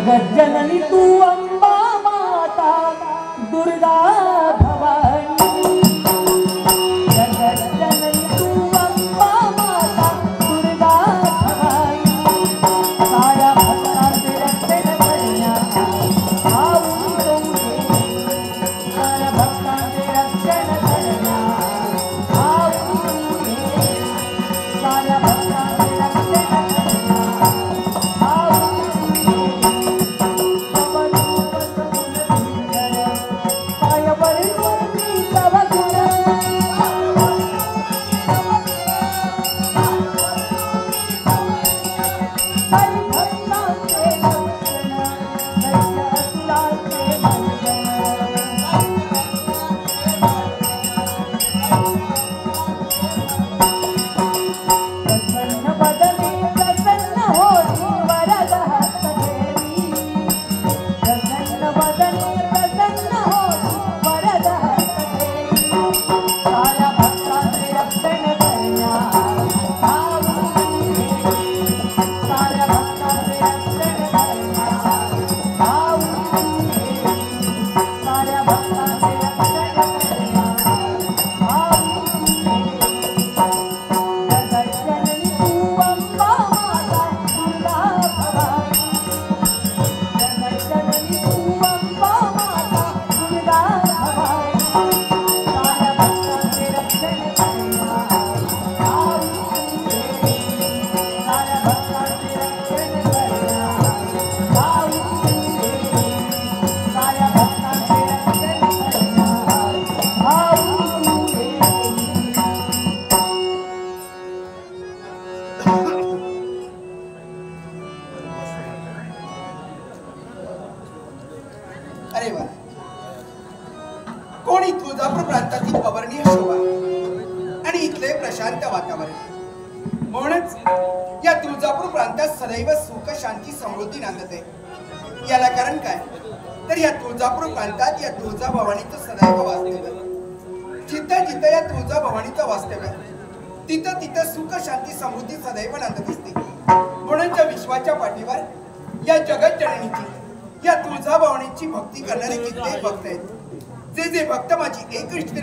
जगज्जननी तू अंबा माता दुर्गा भवानी जगज्जननी तू अंबा माता दुर्गा भवानी साऱ्या भक्तांचे रक्षण करण्या आऊन तुमचे साऱ्या भक्तांचे रक्षण करण्या आऊन तुमचे साऱ्या भक्तांचे रक्षण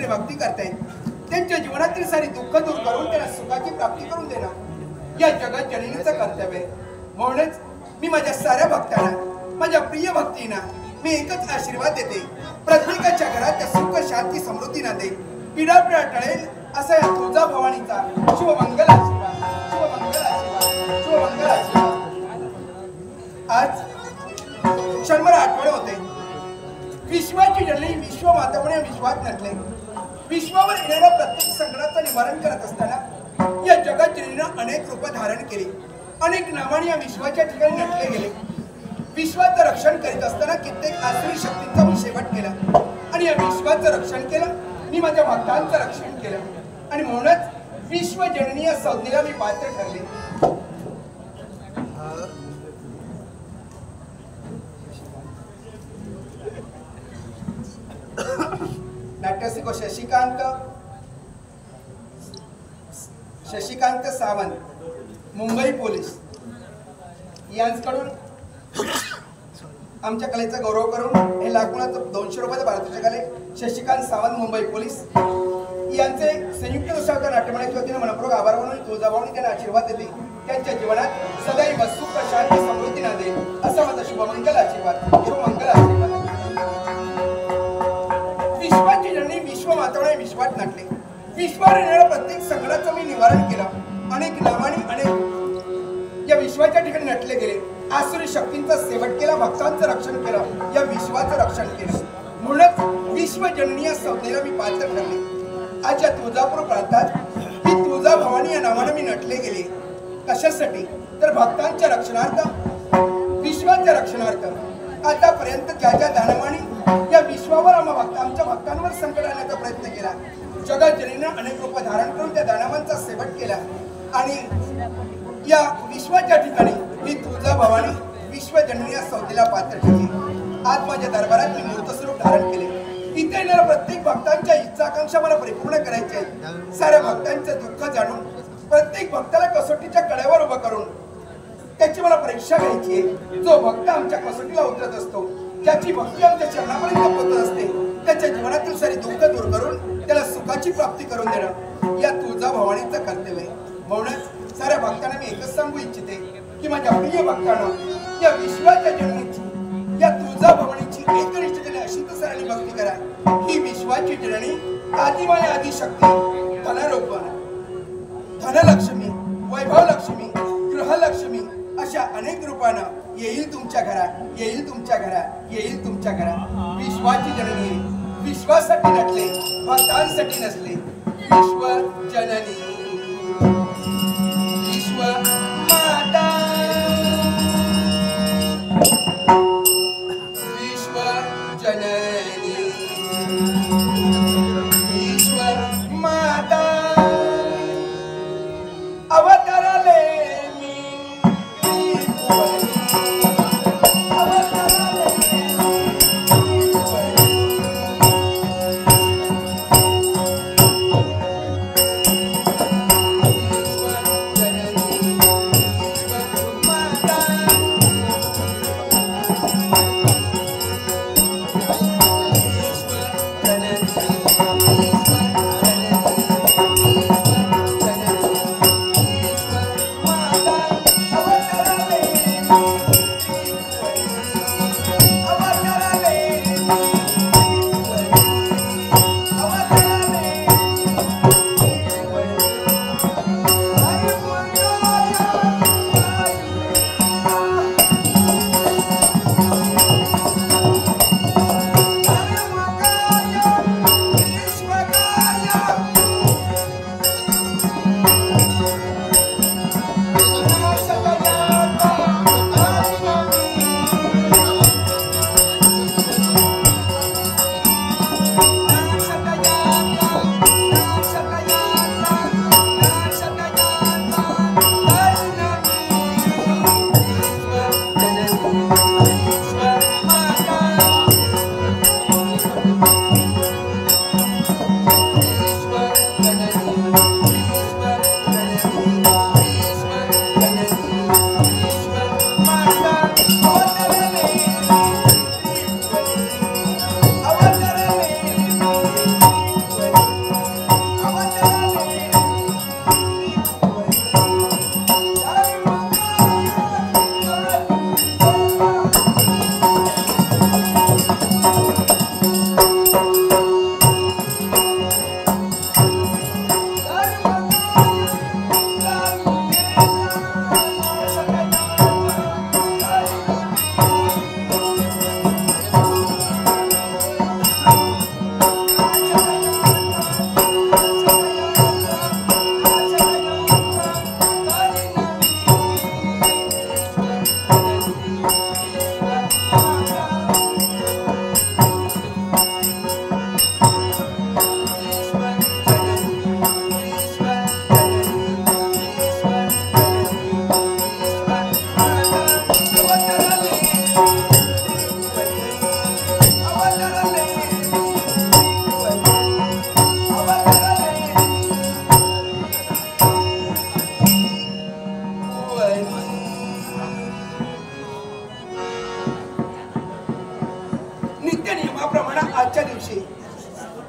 भक्ती करतायत त्यांच्या जीवनातील सारी दुःख दूर करून त्यांना सुखाची प्राप्ती करून देणं या जगत जननीचं कर्तव्य आहे. म्हणूनच मी माझ्या साऱ्या भक्तांना माझ्या प्रिय भक्तींना मी एकच आशीर्वाद देते, प्रत्येकाच्या घरात त्या सुख शांती समृद्धी नांदे, पिढा टळेल असा या तुळजा भवानीचा शुभमंगल आशीर्वाद, शुभमंगल आशीर्वाद, शुभमंगल आशीर्वाद. आज क्षणभर आठवडे होते. विश्वाची जननी विश्वमाता म्हणून विश्वात नटले. विश्वावर येणाऱ्या प्रत्येक संकटाचं निवारण करत असताना या जगात जननीनं अनेक रूप धारण केली, अनेक नामाने या विश्वाच्या ठिकाणी नटले गेले. विश्वाचं रक्षण करीत असताना कित्येक आसुरी शक्तींचा मी शेवट केला आणि या विश्वाचं रक्षण केलं. मी माझ्या भक्तांचं रक्षण केलं आणि म्हणूनच विश्व जननी या संज्ञेला मी पात्र ठरले. नाट्यसिको शशिकांत सावंत, मुंबई पोलीस यांच्याकडून आमच्या कलेचा गौरव करून हे लाखोनाचं 200 रुपयाचं भारताच्या कले शशिकांत सावंत, मुंबई पोलीस यांचे संयुक्त दशावतार नाट्यमंडळाच्या वतीने मनपूर्वक आभार मानून तुळजाभवानी त्यांना आशीर्वाद देते. त्यांच्या जीवनात सदैव सुख शांती समृद्धी नांदे असा माझा शुभमंगल आशीर्वाद, शुभमंगल आशीर्वाद. विश्वाची जननी विश्वमाता विश्वात नाटले. विश्वावर येणाऱ्या प्रत्येक संकटाचं मी निवारण केलं. अनेक नामाने अनेक या विश्वाच्या ठिकाणी नटले गेले. आसुरी शक्तींचा सेवट केला, भक्तांचं रक्षण केलं, या विश्वाचं रक्षण केलं. म्हणूनच विश्व जननी या संज्ञेला मी पात्र ठरले. आज या तुळजापूर प्रांतात ही तुळजा भवानी या नावाने मी नटले गेले. कशासाठी? तर भक्तांच्या रक्षणार्थ, विश्वाच्या रक्षणार्थ. आतापर्यंत ज्या ज्या दानवाणी या विश्वावर आमच्या भक्तांवर संकट आणण्याचा प्रयत्न केला, जगत जननीनं अनेक रूप धारण करून त्या दानवांचा सेवट केला आणि या विश्वाच्या ठिकाणी मी तुळजा भवानी विश्व जननी या संज्ञेला पात्र ठरली. आज माझ्या दरबारात मी मूर्त स्वरूप धारण केले. इथे येणाऱ्या प्रत्येक भक्तांच्या इच्छा आकांक्षा मला परिपूर्ण करायच्या आहेत. साऱ्या भक्तांचे दुःख जाणून प्रत्येक भक्ताला कसोटीच्या कड्यावर उभं करून त्याची मला परीक्षा घ्यायची आहे. जो भक्त आमच्या कसोटीला उतरत असतो, ज्याची भक्ती आमच्या चरणापर्यंत पोहोचत असते, त्याच्या जीवनातील सारी दुःख दूर करून त्याला सुखाची प्राप्ती करून देणं या तुळजा भवानीचं कर्तव्य आहे. म्हणूनच साऱ्या भक्तांना मी एकच सांगू इच्छिते की माझ्या प्रिय भक्तांना या विश्वाच्या जननीची, या तुळजा भवानीची एकनिष्ठतेने अशी सरांनी भक्ती करा. ही विश्वाची जननी आदिमाया आदिशक्ती, धनरूपण, धनलक्ष्मी, वैभवलक्ष्मी, गृहलक्ष्मी अशा अनेक रूपानं येईल तुमच्या घरात, येईल तुमच्या घरात, येईल तुमच्या घरात. विश्वाची जननी विश्वासाठी नटले, भक्तांसाठी नसले. विश्व जननी, विश्व माता, विश्व जननी, विश्व माता. अवतरले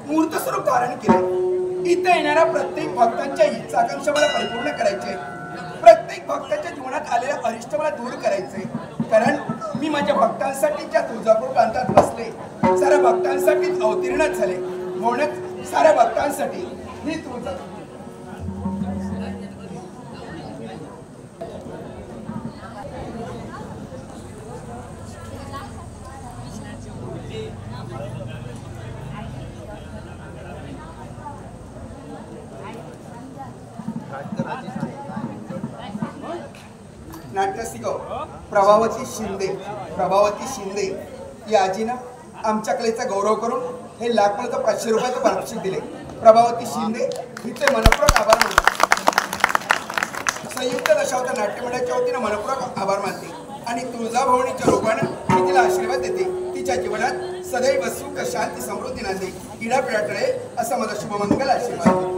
मूर्त स्वरूप धारण केले. इथे येणाऱ्या प्रत्येक भक्तांच्या इच्छा आकांक्षा मला परिपूर्ण करायचे, प्रत्येक भक्ताच्या जीवनात आलेल्या अरिष्ट मला दूर करायचे. कारण मी माझ्या भक्तांसाठी ज्या तुळजापूर प्रांतात बसले, साऱ्या भक्तांसाठीच अवतीर्ण झाले. म्हणूनच साऱ्या भक्तांसाठी ही तुळजा नाट्यसिक प्रभावती शिंदे या आजीनं आमच्या कलेचा गौरव करून हे लाखपर्यंत 500 रुपयाचं पारितोषिक दिले. प्रभावती शिंदे हिचे मनपूर्वक आभार मानते. संयुक्त दशावतार नाट्य मंडळाच्या वतीनं मनपूर्वक आभार मानते आणि तुळजाभवानीच्या रूपानं मी तिला आशीर्वाद देते. तिच्या जीवनात सदैव सुख शांती समृद्धी नांदे, इडापिडा टळे असा माझा शुभमंगल आशीर्वाद.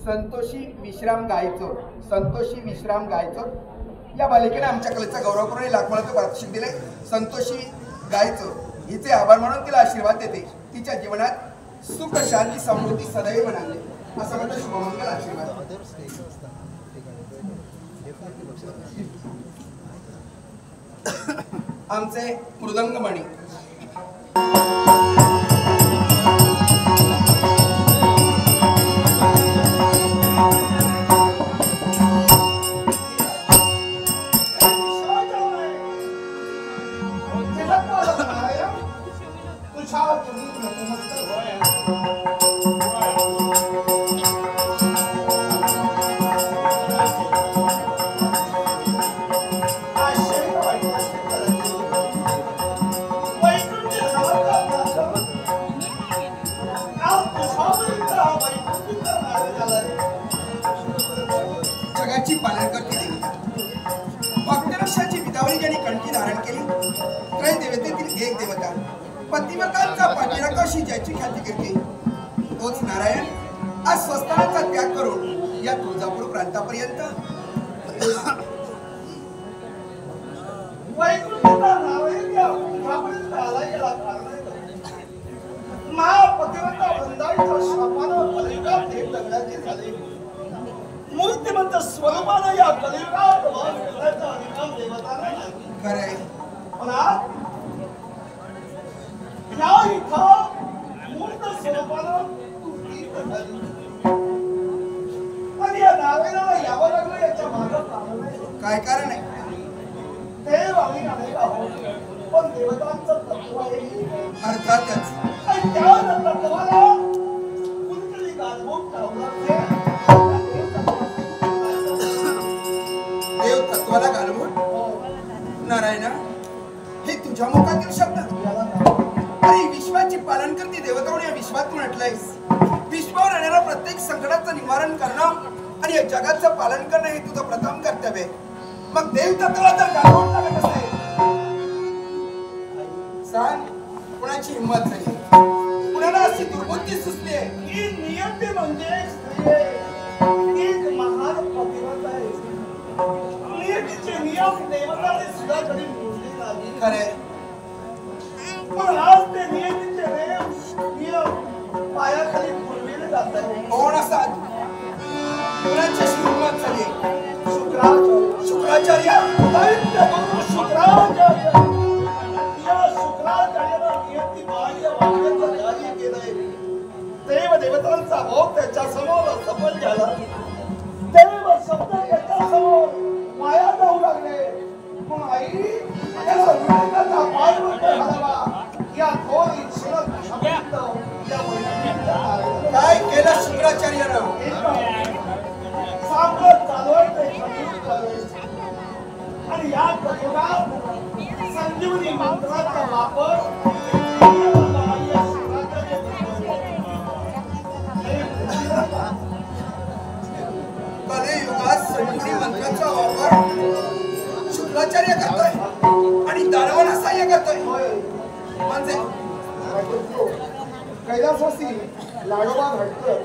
संतोषी विश्राम गायचोर, संतोषी विश्राम गायचोर या बालिकेने आमच्या कलेचा गौरव करून लाखोळाचं पारितोषिक दिले. संतोषी गायचोर हिचे आभार म्हणून तिला आशीर्वाद देते. तिच्या जीवनात सुख शांती समृद्धी सदैव नांदे असं म्हणतो शुभमंगल आशीर्वाद. आमचे मृदंगमणी जगाची पालन करते देवता भक्तरक्षाची विदावळी ज्यांनी कणकी धारण केली त्रय देवतेतील एक देवता पतिव्रतांचा पाठीराखा अशी ज्याची ख्याती करते तोच नारायण आज स्वस्थानाचा त्याग करून या तुळजापूर प्रांतापर्यंत मूर्तिमंत स्वरूपानं या कलियुगात वास करण्याचा अधिकार देवतांना नाही. खरंय पण या इथं मूर्त स्वरूपानं तू तीर्थ झाली आणि या नारायणाला यावं लागलं याच्या मागं कारण नाही. काय कारण आहे? देव आम्ही अनेक आहोत पण देवतांचं तत्व आहे अर्थातच आणि त्या तत्वाला कुणीतरी गालबोट लावलं देव तत्वाला घालवून नारायणा हे तुझ्या मुखातील शब्द अरे विश्वाची पालन करते देवतावणे या विश्वातून अटलायस. विश्वावर येणाऱ्या प्रत्येक संकटाचं निवारण करणं आणि या जगाचं पालन करणं हे तुझं प्रथम कर्तव्य आहे. मग देव तत्वाला तर घालवून लागत असेल सांग कुणाची हिंमत झाली कुणाला अशी दुर्बुद्धी सुचली आहे? ही नियती म्हणजे स्त्री एक महान पतिव्रता आहे. नियतीचे नियम देवताने सुद्धा कधी मोडले नाही. खरे पण आज ते नियतीचे नियम पायाखाली पुरविले जात आहेत. कोण असतात कुणाची हिंमत झाली? शुक्राचार्य दैत्य गुरु शुक्राचार्य या शुक्राचार्याला नियती बाह्य वाक्याचं कार्य केलंय. देव देवतांचा भोग त्याच्या समोर सफल झाला. देव शब्द त्याच्या समोर माया जाऊ लागले. पण आई त्याला विवेकाचा पायवृत्त घालावा या थोर इच्छेनं शब्द या वैदिक काय केलं शुक्राचार्यानं? सांगत चालवत ते कलियुग चालवत आणि या कलियुगात संजीवनी मंत्राचा वापर कलियुगात संजीवनी मंत्राचा वापर शुक्राचार्य करतोय आणि दानवांना सहाय्य करतोय. म्हणजे कैलासवासी लाडोबा घाटकर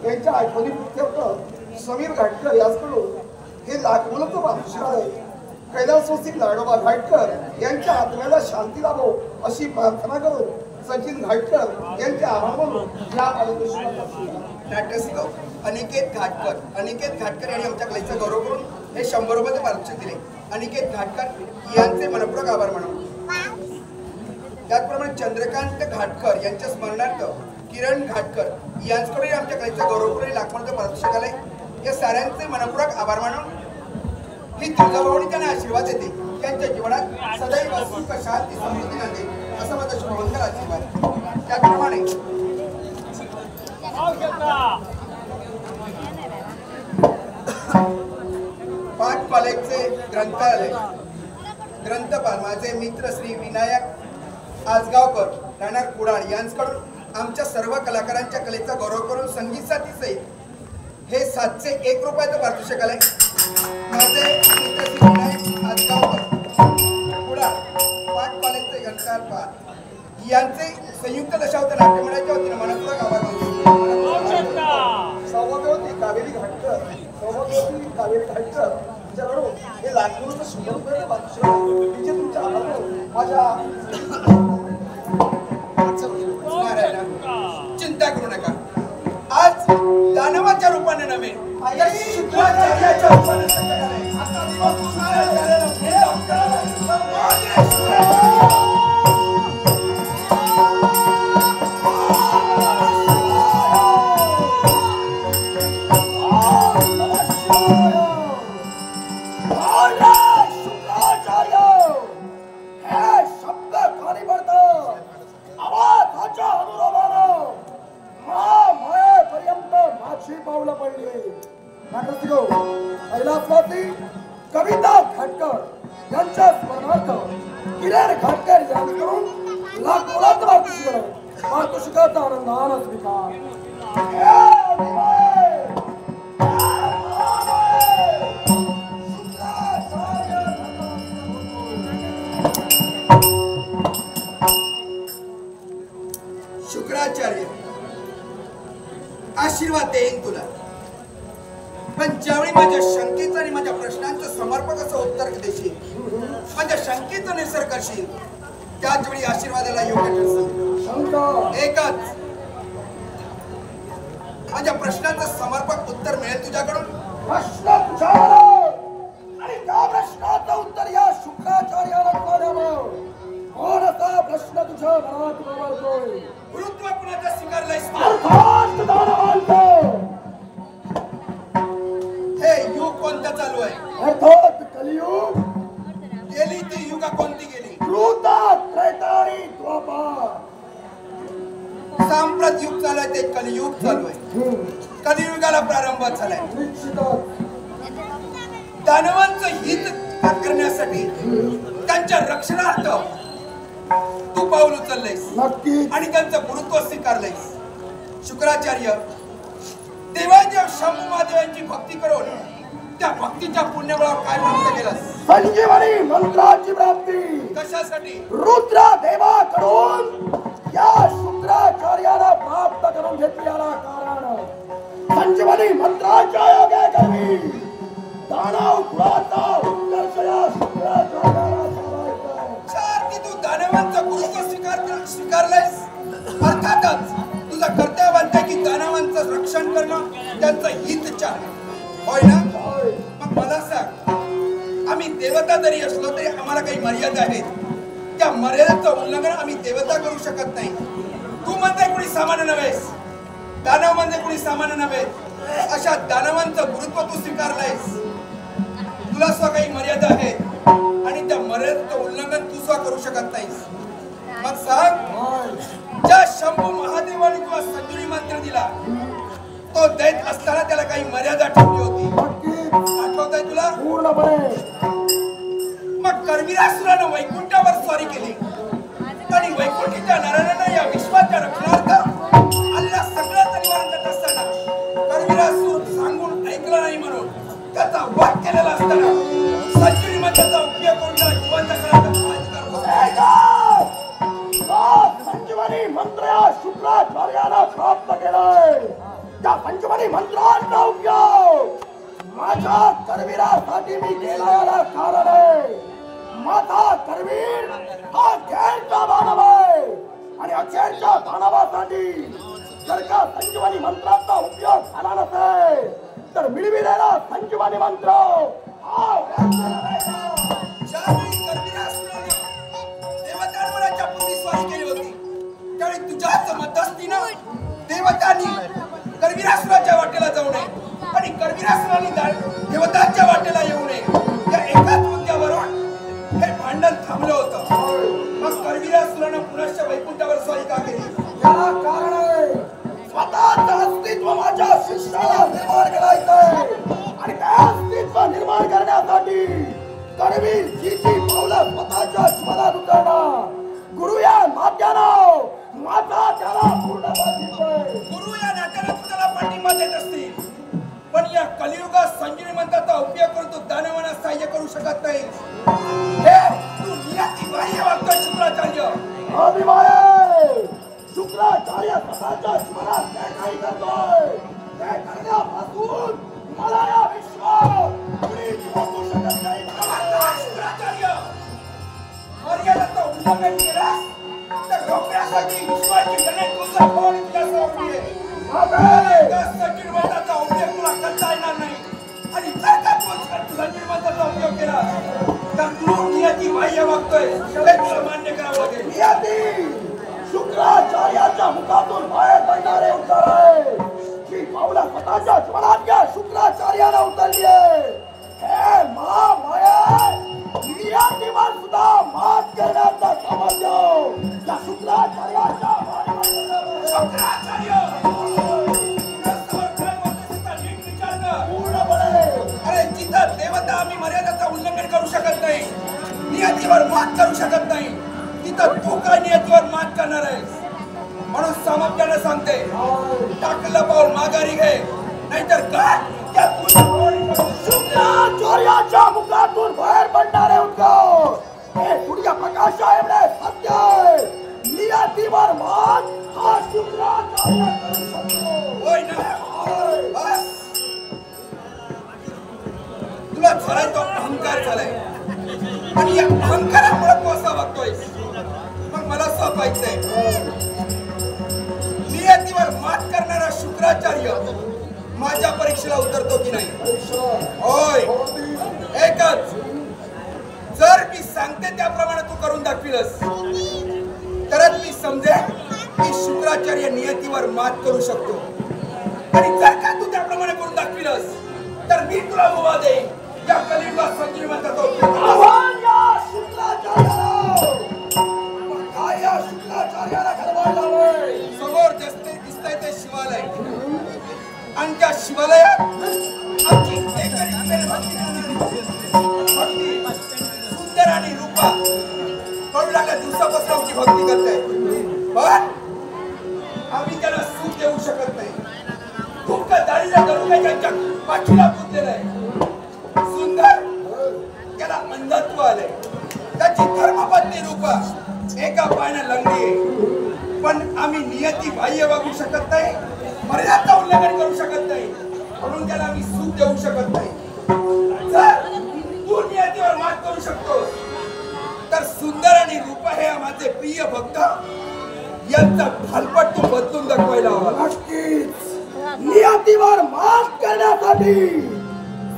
यांच्या आठवणी प्रित्यर्थ समीर घाटकर याचकडून हे लाखमोलाचं पारितोषिक आहे. कैलासवासी लाडोबा घाटकर यांच्या आत्म्याला शांती लाभो अशी प्रार्थना करून सचिन घाटकर यांचे आभार मानून या पारितोषिकाचा नाट्यस्थ अनिकेत घाटकर यांनी आमच्या कलेचा गौरव करून हे 100 रुपयाचे पारितोषिक दिले. अनिकेत घाटकर यांचे मनपूर्वक आभार मानू. त्याचप्रमाणे चंद्रकांत घाटकर यांच्या स्मरणार्थ किरण घाटकर यांच्याकडे आमच्या कलेचा गौरव करून लाखोंचं पारितोषिक आलंय. या साऱ्यांचे मनपूर्वक आभार मानून ही तुळजाभवानी त्यांना आशीर्वाद देते. त्यांच्या जीवनात सदैव सुख शांती समृद्धी नांदे असं माझा शुभमंगल आशीर्वाद. त्याचप्रमाणे पाठपालेचे ग्रंथालय ग्रंथपाल माझे मित्र श्री विनायक आजगावकर राहणार कुडाळ यांच्याकडून आमच्या सर्व कलाकारांच्या कलेचा गौरव करून संगीत साथी सहित हे 701 रुपयाचं पारितोषिक आलंय. माझे मित्र श्री विनायक आजगावकर कुडाळ पाठपालेचे ग्रंथपाल यांचे संयुक्त दशावतार नाट्यमंडळाच्या वतीने मनपूर्वक आभार मानतो. सांगेल खायचं विचारू हे लाखोचं सुंदर बादशाह तिचे तुमच्या माझ्या चिंता करू नका आज दानवाच्या रूपाने नव्हे या शुक्राचार्याच्या रूपाने आता दिवस कविता घाटकर यांच्या स्मरणार्थ किरण घाटकर यांच्याकडून लाखोलाच मार्गदर्शकाचा आनंदानं स्वीकार शुक्राचार्य आशीर्वाद देईन तुला पण ज्यावेळी माझ्या शंकेचं आणि माझ्या प्रश्नांचं समर्पक असं उत्तर देशील माझ्या शंकेचं निसर्ग करशील त्याच वेळी आशीर्वादाला योग्य ठरशील एकच माझ्या प्रश्नाचं समर्पक उत्तर मिळेल तुझ्याकडून प्रश्न विचार आणि त्या प्रश्नाचं उत्तर या शुक्राचार्याला द्यावं कोणता प्रश्न तुझ्या मनात उमलतोय गुरुत्व कुणाचा स्वीकारलायस अर्थात दानवांचं हे युग कोणतं चालू आहे अर्थात कलियुग गेली ती युगा कोणती गेली कृता त्रेता आणि द्वापार सांप्रत युग चालू आहे ते कलियुग चालू आहे कलियुगाला प्रारंभ झालाय निश्चितच दानवांचं हित करण्यासाठी त्यांच्या रक्षणार्थ तू पाऊल उचललंयस नक्की आणि त्यांचं गुरुत्व स्वीकारलंयस शुक्राचार्य देवादेव शंभू महादेवांची भक्ती करून त्या भक्तीच्या पुण्यबळावर काय प्राप्त केलंस संजीवनी मंत्राची प्राप्ती कशासाठी रुद्र देवाकडून या शुक्राचार्याला प्राप्त करून घेतलेला कारण संजीवनी मंत्राच्या योगे करवी दानव कुळाचा उत्कर्ष या शुक्राचार्याला साधायचा. चार की तू दानवांचा गुरुत्व स्वीकारलंयस अर्थातच तुझं कर्तव्य बनतंय की दानवांचं रक्षण करणं त्यांचं हित चालणं होय ना मग मला सांग आम्ही देवता जरी असलो तरी आम्हाला काही मर्यादा आहेत त्या मर्यादेचं उल्लंघन आम्ही देवता करू शकत नाही तू म्हणते कोणी सामान्य नव्हेस दानव म्हणजे कोणी सामान्य नव्हे अशा दानवांचं गुरुत्व तू स्वीकारलंयस तुला स्व काही मर्यादा आहेत आणि त्या मर्यादेचं उल्लंघन तू स्व करू शकत नाहीस मग सांग ज्या शंभू महादेवाने तुला संजुरी मंत्र दिला तो दैत असताना त्याला काही मर्यादा ठेवली होती आठवतंय तुला पूर्णपणे मग कर्मिरासुरानं वैकुंठावर स्वारी केली आणि वैकुंठीच्या नारायणानं या विश्वाच्या रक्षणार्थ अल्लाह सगळ्याचं निवारण करत असताना कर्मिरासुर सांगून ऐकलं नाही म्हणून त्याचा वध केलेला असताना संजुरी मंत्राचा उपयोग करून त्याला जिवंत करण्याचा संजीवनी मंत्र या शुक्राचार्याला प्राप्त केलाय त्या संजीवनी मंत्राचा उपयोग माझ्या करवीरासाठी मी केला याला कारण आहे माझा करवीर हा अखेरचा दानव आहे आणि अखेरच्या दानवासाठी जर का संजीवनी मंत्राचा उपयोग झाला नसेल तर मिळविलेला संजीवनी मंत्र हा ज्यावेळी कर्मिरासुरानं देवतांवरच्या पूर्वी स्वारी केली होती त्यावेळी तुझ्याच मध्यस्थीनं देवतांनी कर्मिरासुराच्या वाटेला जाऊ नये आणि कर्मिरासुराने देवतांच्या वाटेला येऊ नये या एकाच मुद्द्यावरून हे भांडण थांबलं होतं मग कर्मिरासुरानं पुनश्च वैकुंठावर स्वारी का केली याला कारण आहे स्वतःचं अस्तित्व माझ्या शिष्याला निर्माण करायचंय आणि त्या अस्तित्व निर्माण करण्यासाठी करवीर जीची पावलं स्वतःच्या जीवनात उतरणार गुरु या नात्यानं माझा त्याला पूर्ण पाठिंबा आहे. गुरु या नात्याने तुला पाठिंबा देत असतील पण या कलियुगात संजीवनी मंत्राचा उपयोग करून तू दानवांना सहाय्य करू शकत नाही हे तू नियती बाह्य वागतोय शुक्राचार्य अभिमाय शुक्राचार्य स्वतःच्या जीवनात काय काही करतोय ते करण्यापासून मला या विश्वात बसू शकत नाही. शुक्राचार्य, मर्यादेचं उल्लंघन केल्यास तर रोखण्यासाठी विश्वाची गणेश तुझा फोन तुझ्यासमोर आहे. संजीवनाचा उपयोग तुला करता येणार नाही. आणि जर का तू संजीवनाचा उपयोग केला तर तू नियती बाह्य वागतोय हे तुला मान्य करावं लागेल. नियती शुक्राचार्याच्या मुखातून बाहेर पडणारे उत्तर आहे की पावला स्वतःच्या जीवनात या शुक्राचार्याला उतरली आहे. हे महामाया नियतीवर सुद्धा मात करण्याचा सामर्थ्य या शुक्राचार्याच्या शुक्राचार्य अरे जिथं देवता आम्ही मर्यादेचं उल्लंघन करू शकत नाही, नियतीवर मात करू शकत नाही, तिथं तू काय नियतीवर मात करणार आहेस? म्हणून सामर्थ्याने सांगते, टाकलं पाऊल माघारी घे, नाहीतर काय त्या शुक्राचार्याच्या मुखातून बाहेर पडणारे उद्गार हे सूर्यप्रकाशा एवढे सत्य आहे. नियतीवर मात हा शुक्राचार्य करू शकतो. होय ना? बस तुला झालाय तो अहंकार झालाय आणि या अहंकारामुळे तू असा वागतोयस. मग मला सोपायचंय, नियतीवर मात करणारा शुक्राचार्य माझ्या परीक्षेला उतरतो की नाही? होय, एकच. जर मी सांगते त्याप्रमाणे तू करून दाखविलस तरच मी समजेन की शुक्राचार्य नियतीवर मात करू शकतो. आणि जर का तू त्याप्रमाणे करून दाखविलस तर मी तुला मुभा देईन. या कलियुगात संजीवनाचा उपयोग आव्हान या शुक्राचार्याला. पण काय या शुक्राचार्याला घडवायला हवंय? समोर दिसतंय ते शिवालय आणि त्या शिवालयात आमची एकरी भक्ती सुंदर आणि रूपा कळू लागल्या दिवसापासून आमची भक्ती करताय. पण आम्ही त्याला सूट देऊ शकत नाही. दुःख दाढीला धरून त्यांच्या पाठीला पुजलेलं आहे. सुंदर त्याला अंधत्व आलंय. त्याची धर्मपत्नी रूपा एका पायाने लंगडी आहे. पण आम्ही नियती बाह्य वागू शकत नाही, मर्यादा उल्लंघन करू शकत नाही, म्हणून त्याला आम्ही सूट देऊ शकत नाही. जर तू नियतीवर मात करू शकतोस तर सुंदर आणि रूपा हे माझे प्रिय भक्त यांचा भालपट तू बदलून दाखवायला हवा. नक्कीच नियतीवर मात करण्यासाठी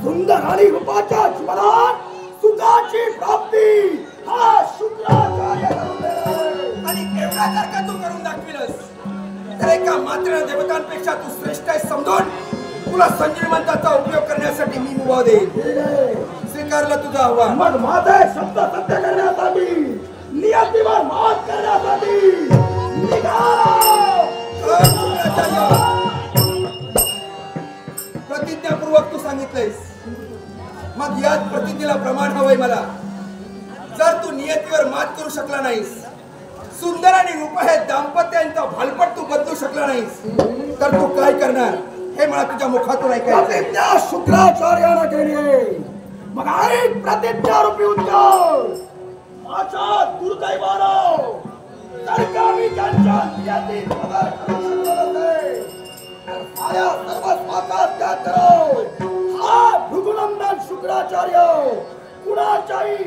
सुंदर आणि रूपाच्या जीवनात सुखाची प्राप्ती हा शुक्राचार्य करून देणार. आणि एवढा जर का तू करून दाखविलस तर एका मात्र देवतांपेक्षा तू श्रेष्ठ आहे समजून तुला संजीवनाचा उपयोग करण्यासाठी मी मुभा देईन. स्वीकारलं तुझं आव्हान. मग माझे शब्द सत्य करण्यासाठी नियतीवर मात करण्यासाठी प्रतिज्ञापूर्वक तू सांगितलंयस, मग याच प्रतिज्ञेला प्रमाण हवंय मला. जर तू नियतीवर मात करू शकला नाहीस, सुंदर आणि रूप हे दाम्पत्यांचा भालपट तू बदलू शकला नाहीस तर तू काय करणार हे मला तुझ्या मुखातून ऐकायचं. प्रतिज्ञा शुक्राचार्याला केली. मग ऐक प्रतिज्ञारूपी उद्गार. माझ्या दुर्दैवानं जर का मी त्यांच्या नियतीत बदल करू शकलो नसेल तर साऱ्या सर्वस्वाचा त्याग करो. हा भृगुनंदन शुक्राचार्य कुणाच्याही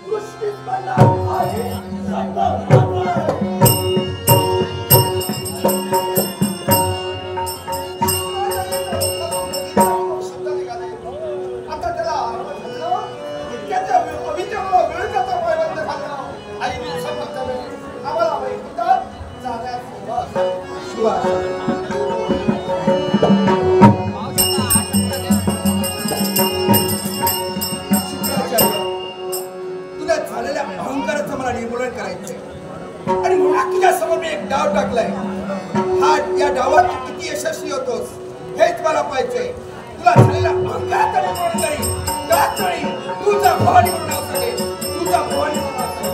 दृष्टीत पडणार आहे शब्द मात्र. तुझ्या झालेल्या अहंकाराचं मला निर्मूलन करायचंय आणि म्हणून तुझ्या समोर मी एक डाव टाकलाय. हा या डावात तू किती यशस्वी होतोस हेच मला पाहिजे. तुला झालेल्या अहंकाराचं निर्मूलन करीन. त्याच वेळी तुझा भवानी म्हणून नाव सांगेन. तुझा भवानी म्हणून नाव सांगेन.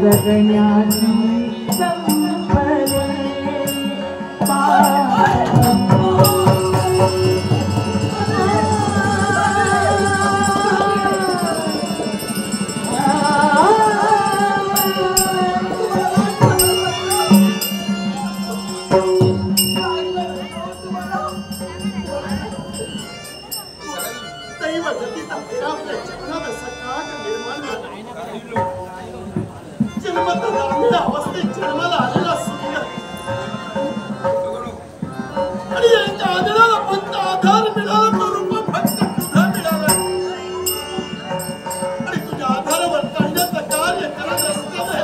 जगण्याची संपले जन्माला आलेला सूर्य आणि यांच्या आदराला फक्त आधार मिळाला तो रूप फक्त तुझा मिळाला आणि तुझ्या आधारावर काढण्याचं कार्य करत असताना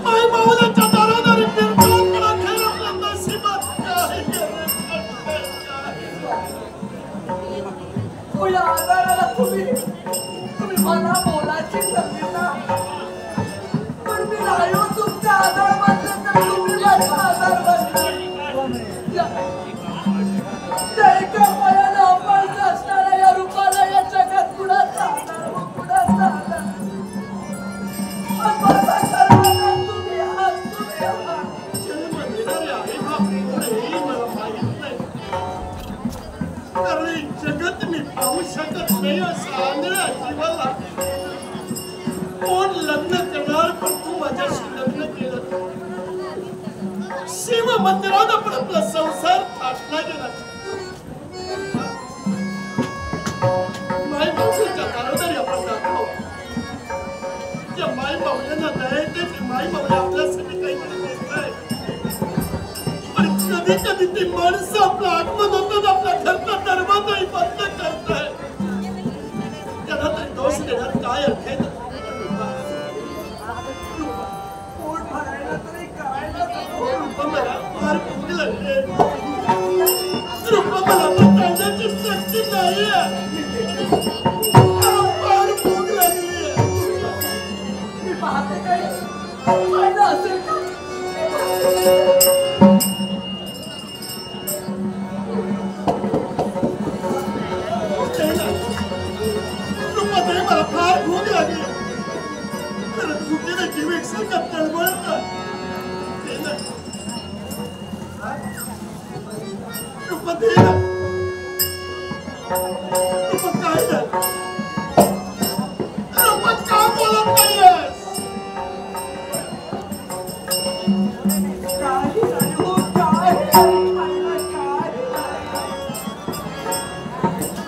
माय माऊलाच्या दारादारी फिरतो पण अखेर आपल्या नशिबात काही तुझ्या आधाराला तुम्ही मला बोलायची संधी ना पण मी राहिलो तुमचा आधार मानलं तर तुम्ही माझा आधार मानला त्या एका पायाला अपंग असणाऱ्या या रूपाला या जगात कुणाचा आधार व कुणाचा आधार पण माझा सर्वांना तुम्ही आहात तुम्ही आहात जन्म देणारे आई बाप कोणीही मला माहित नाही कारण हे जगत मी पाहू शकत नाही असं आंधळ्या जीवाला कोण लग्न करणार पण तू माझ्याशी लग्न केलं शिव मंदिरात आपण आपला संसार थाटला गेला माय बाबूच्या दारोदारी आपण दाखव त्या माय बाबूला दया येते ते माय बाबूला आपल्यासाठी काहीतरी देत आणि कधी कधी ती माणसं आपला आत्मन होतात आपल्या घरचा दरवाजाही बंद करताय त्यांना तरी दोष देण्यात काय अर्थ आहे पोट भरायला तरी करायला मला फार भूक लागली मला पकडण्याची शक्ती नाही फार भूक लागली मी पाहते काय फायदा असेल का मला फार भूक लागली तर भुकेला जीव एकसारखा तळमळतात काय का बोलत नाहीयेस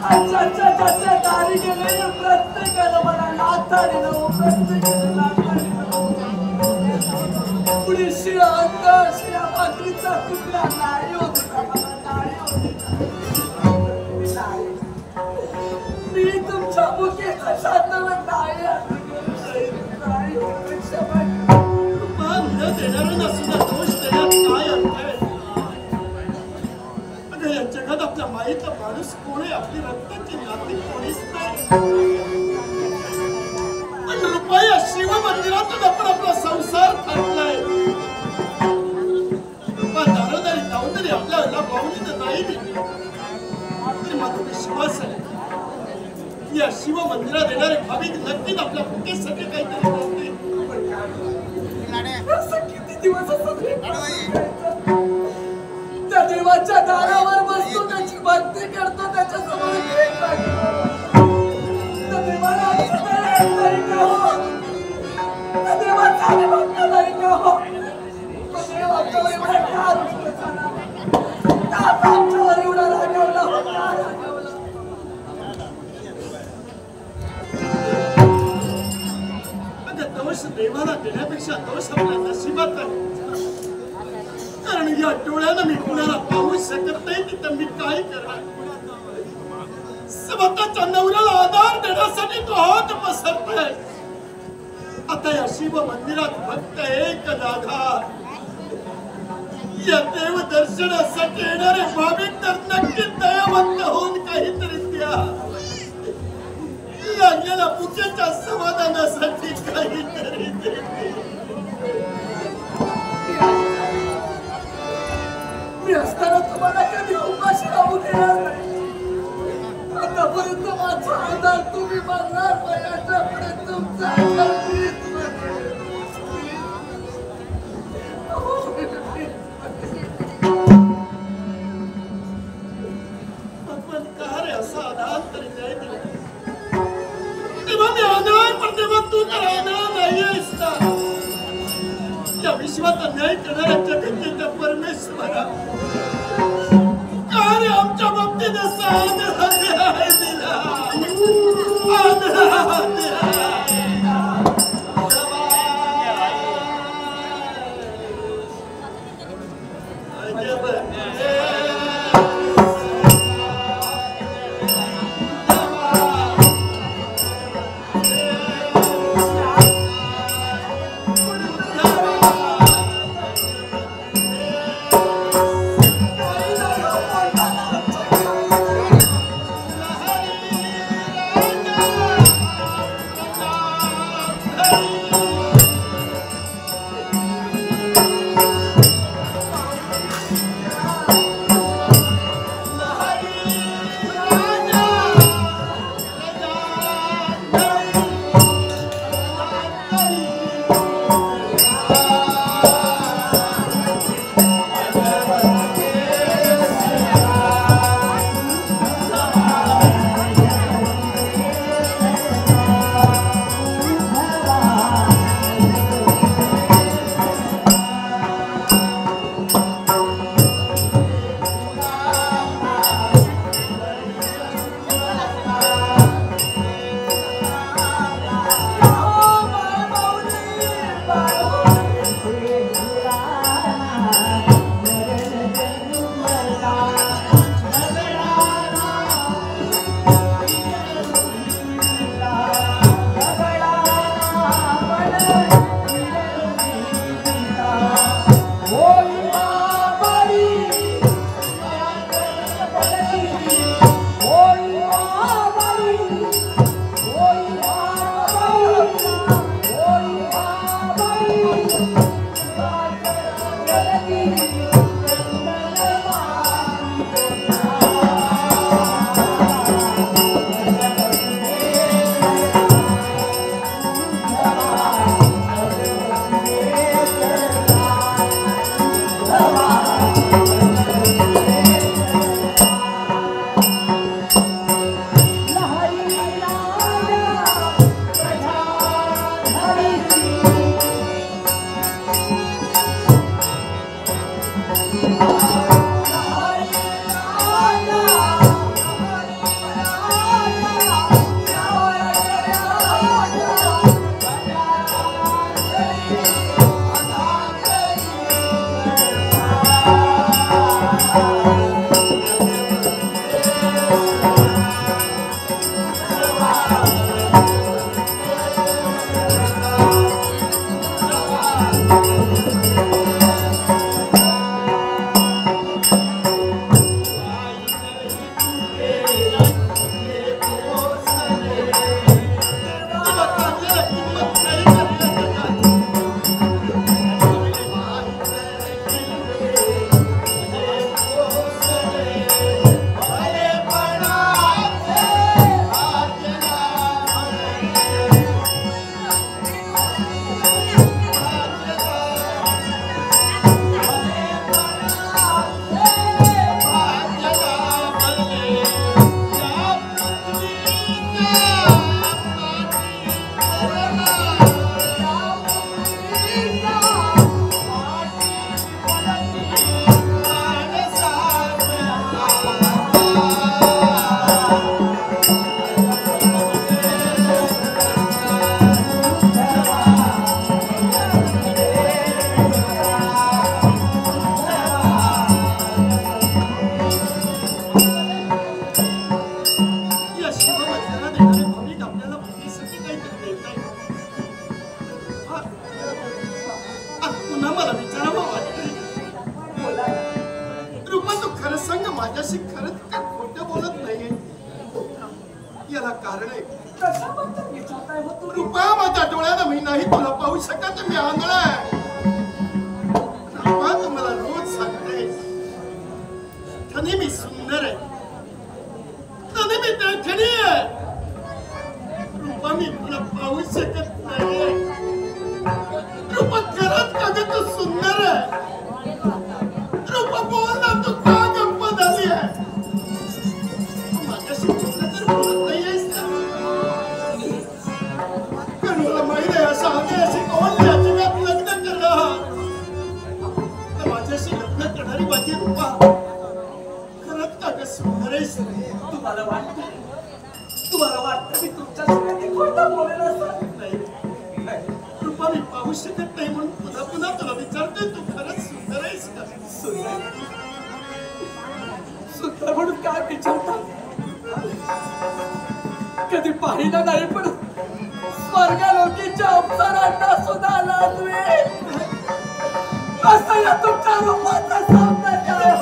अच्छा दारी गेले प्रत्येकाला मला नाताळीनं प्रत्येकाला पुढे शिळा अंग शिळा भाकरीचा तुकडा नाही होता मला नाही होता मी तुमच्या मुखेचा शांतवन नाही मान न देणाऱ्यांना सुद्धा दोष देण्यात काय अर्थ आहे अगं या जगात आपल्या माईचा माणूस कोण आहे आपली रक्ताची नाती कोणीच नाही पण रुपया शिव मंदिरातून आपण आपला संसार थाटलाय रुपा दारोदारी जाऊन तरी आपल्याला पाहुणी तर नाही दिली तरी माझा विश्वास आहे या शिव मंदिरात येणारे भाविक नक्कीच आपल्या भुकेसाठी काहीतरी करतील किती दिवस त्या देवाच्या दारावर बसतो त्याची भक्ती करतो त्याच्या समोर त्या देवाला नाही का हो त्या देवाचा भक्त नाही का हो तो देव आमच्यावर एवढा आमच्यावर एवढा रागवला होता दोष देवाला देण्यापेक्षा दोष आपल्या नशिबात आहे कारण या डोळ्यानं मी कुणाला पाहू शकत नाही तिथं मी काय करणार स्वतःच्या नवऱ्याला आधार देण्यासाठी तो हात पसरतोय आता या शिव मंदिरात फक्त एक जागा या देव दर्शनासाठी येणारे भाविक तर नक्की दयावंत होऊन काहीतरी द्या लागलेल्या भुकेच्या समाधानासाठी काहीतरी मी असताना तुम्हाला कधी उपाशी राहू देणार नाही आतापर्यंत माझा आधार तुम्ही मानणार विश्वात अन्याय करणाऱ्या जगज्जेता परमेश्वरा कार्य आमच्या बाबतीत असा अन्याय दिला माझ्याशी खरंच का खोटं बोलत नाहीये याला कारण आहे. रुपा माझ्या डोळ्यानं मी नाही तुला पाहू शकत. मी आंधळा आहे. रुपा तुम्हाला रोज सांगते धनी मी सुंदर आहे, धनी मी देखणी आहे. रुपा मी तुला पाहू शकत नाही. रूपा खरंच का ग तू सुंदर आहे. रूपा बोल ना तू का गप्प झाली आहे. माझ्याशी तर बोलत नाहीयेस ना. कारण मला माहित आहे अशा अशी कोण अजिबात लग्न करणार. तर माझ्याशी लग्न करणारी माझी रूपा खरंच का ग सुंदर आहेस. तुम्हाला वाटतं मी तुमच्याशी खोटं बोलेल असं नाही रूपा मी पाहू शकत नाही म्हणून पुन्हा पुन्हा तुला विचारतोय तू खरंच सुंदर आहेस का. सुंदर म्हणून काय विचारतात. कधी पाहिलं नाही पण स्वर्गलोकीच्या अप्सरांना सुद्धा लाजवे असं या तुमच्या रूपाचं सौंदर्य आहे.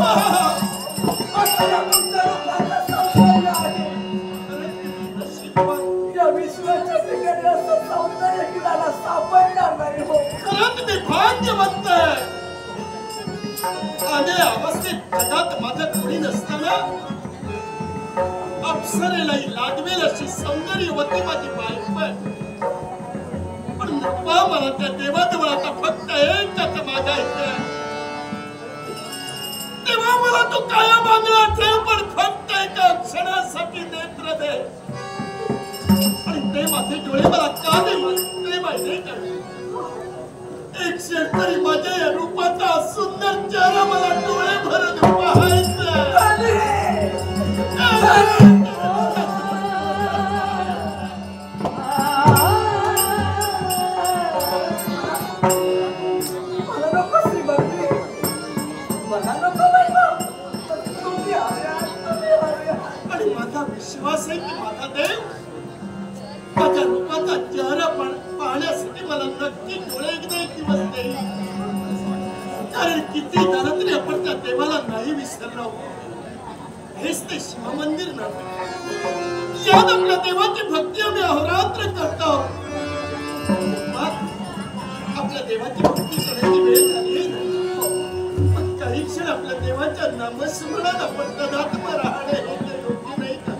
असं या तुमच्या रूपाचं सौंदर्य आहे. या विश्वाच्या ठिकाणी असं सौंदर्य किनाला सापडणार नाही. हो खरंच मी भाग्यवंत आहे. आणि अवस्थेत जगात माझं कोणी नसताना अप्सरेलाही लाजवेल अशी सौंदर्यवती माझी बायको आहे. पण नको मला त्या देवाजवळ आता फक्त एकच मागायचं आहे. तेव्हा मला तू काय मागला ठेव पण फक्त एका क्षणासाठी नेत्र दे. आणि ते माझे डोळे मला का दे ते माहिती का. एक क्षण तरी माझ्या या रूपाचा सुंदर चेहरा मला डोळे भरून पाहायचा. आणि माझा विश्वास आहे की माझा देव माझ्या रूपाचा चेहरा पाहण्यासाठी मला नक्की डोळे एकदा एक दिवस देईल. कारण किती झालं तरी आपण त्या देवाला नाही विसरलो. हेच ते शिवमंदिर नव्हे. यात आपल्या देवाची भक्ती आम्ही अहोरात्र करतो. आपल्या देवाची भक्ती करण्याची वेळ झाली पण काही क्षण आपल्या देवाच्या नामस्मरणात आपण तदात्म राहणे हे योग्य नाही का.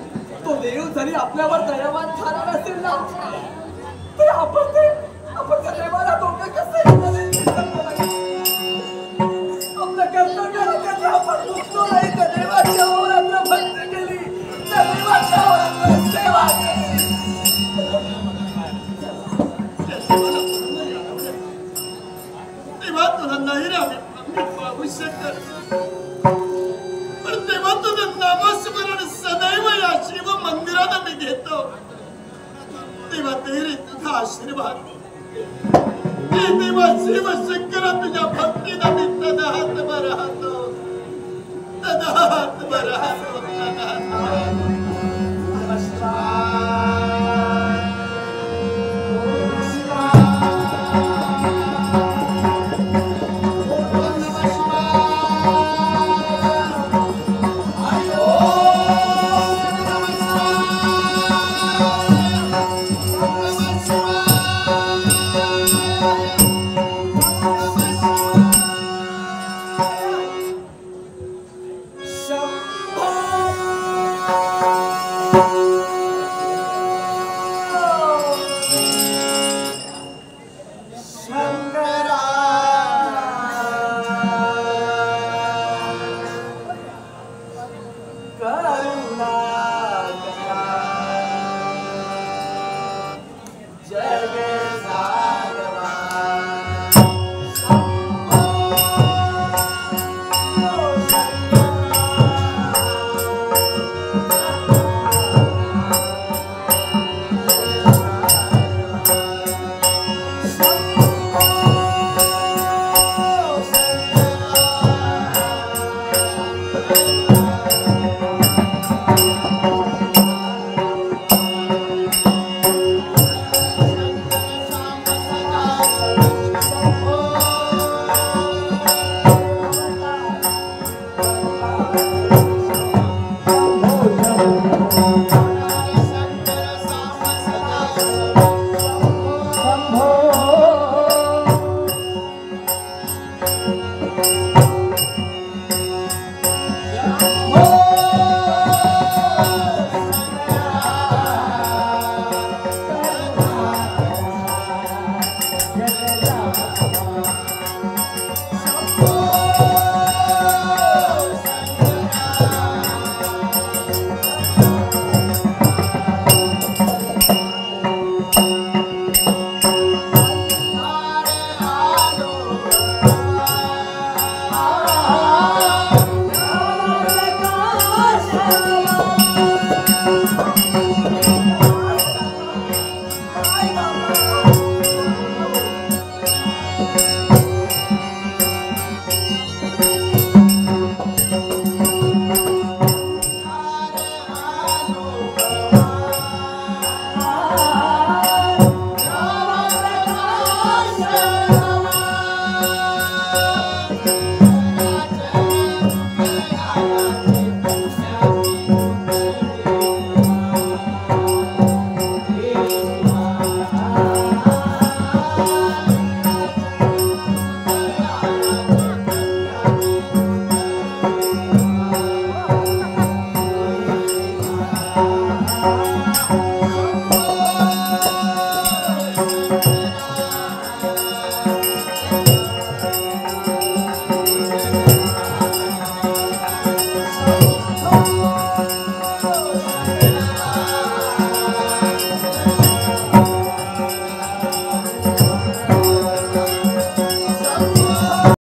तो देव जरी आपल्यावर दयावान झाला नसेल ना तरी आपण त्या देवाला दोघं कसे आपल्या कर्तव्याला कधी आपण दुखलो नाही. त्या देवाच्या अहोरात्र भक्ती केली. त्या देवाच्या अहोरात्र सेवा केली. तेव्हा तुला नाही रे आम्ही पाहू शकत. पण तेव्हा तुझं नामस्मरण सदैव या शिव मंदिरात आम्ही घेतो. तेव्हा ते रे तुझा आशीर्वाद तेव्हा शिव शंकरा तुझ्या भक्तीत आम्ही तदात्म राहतो. तदात्म राहतो.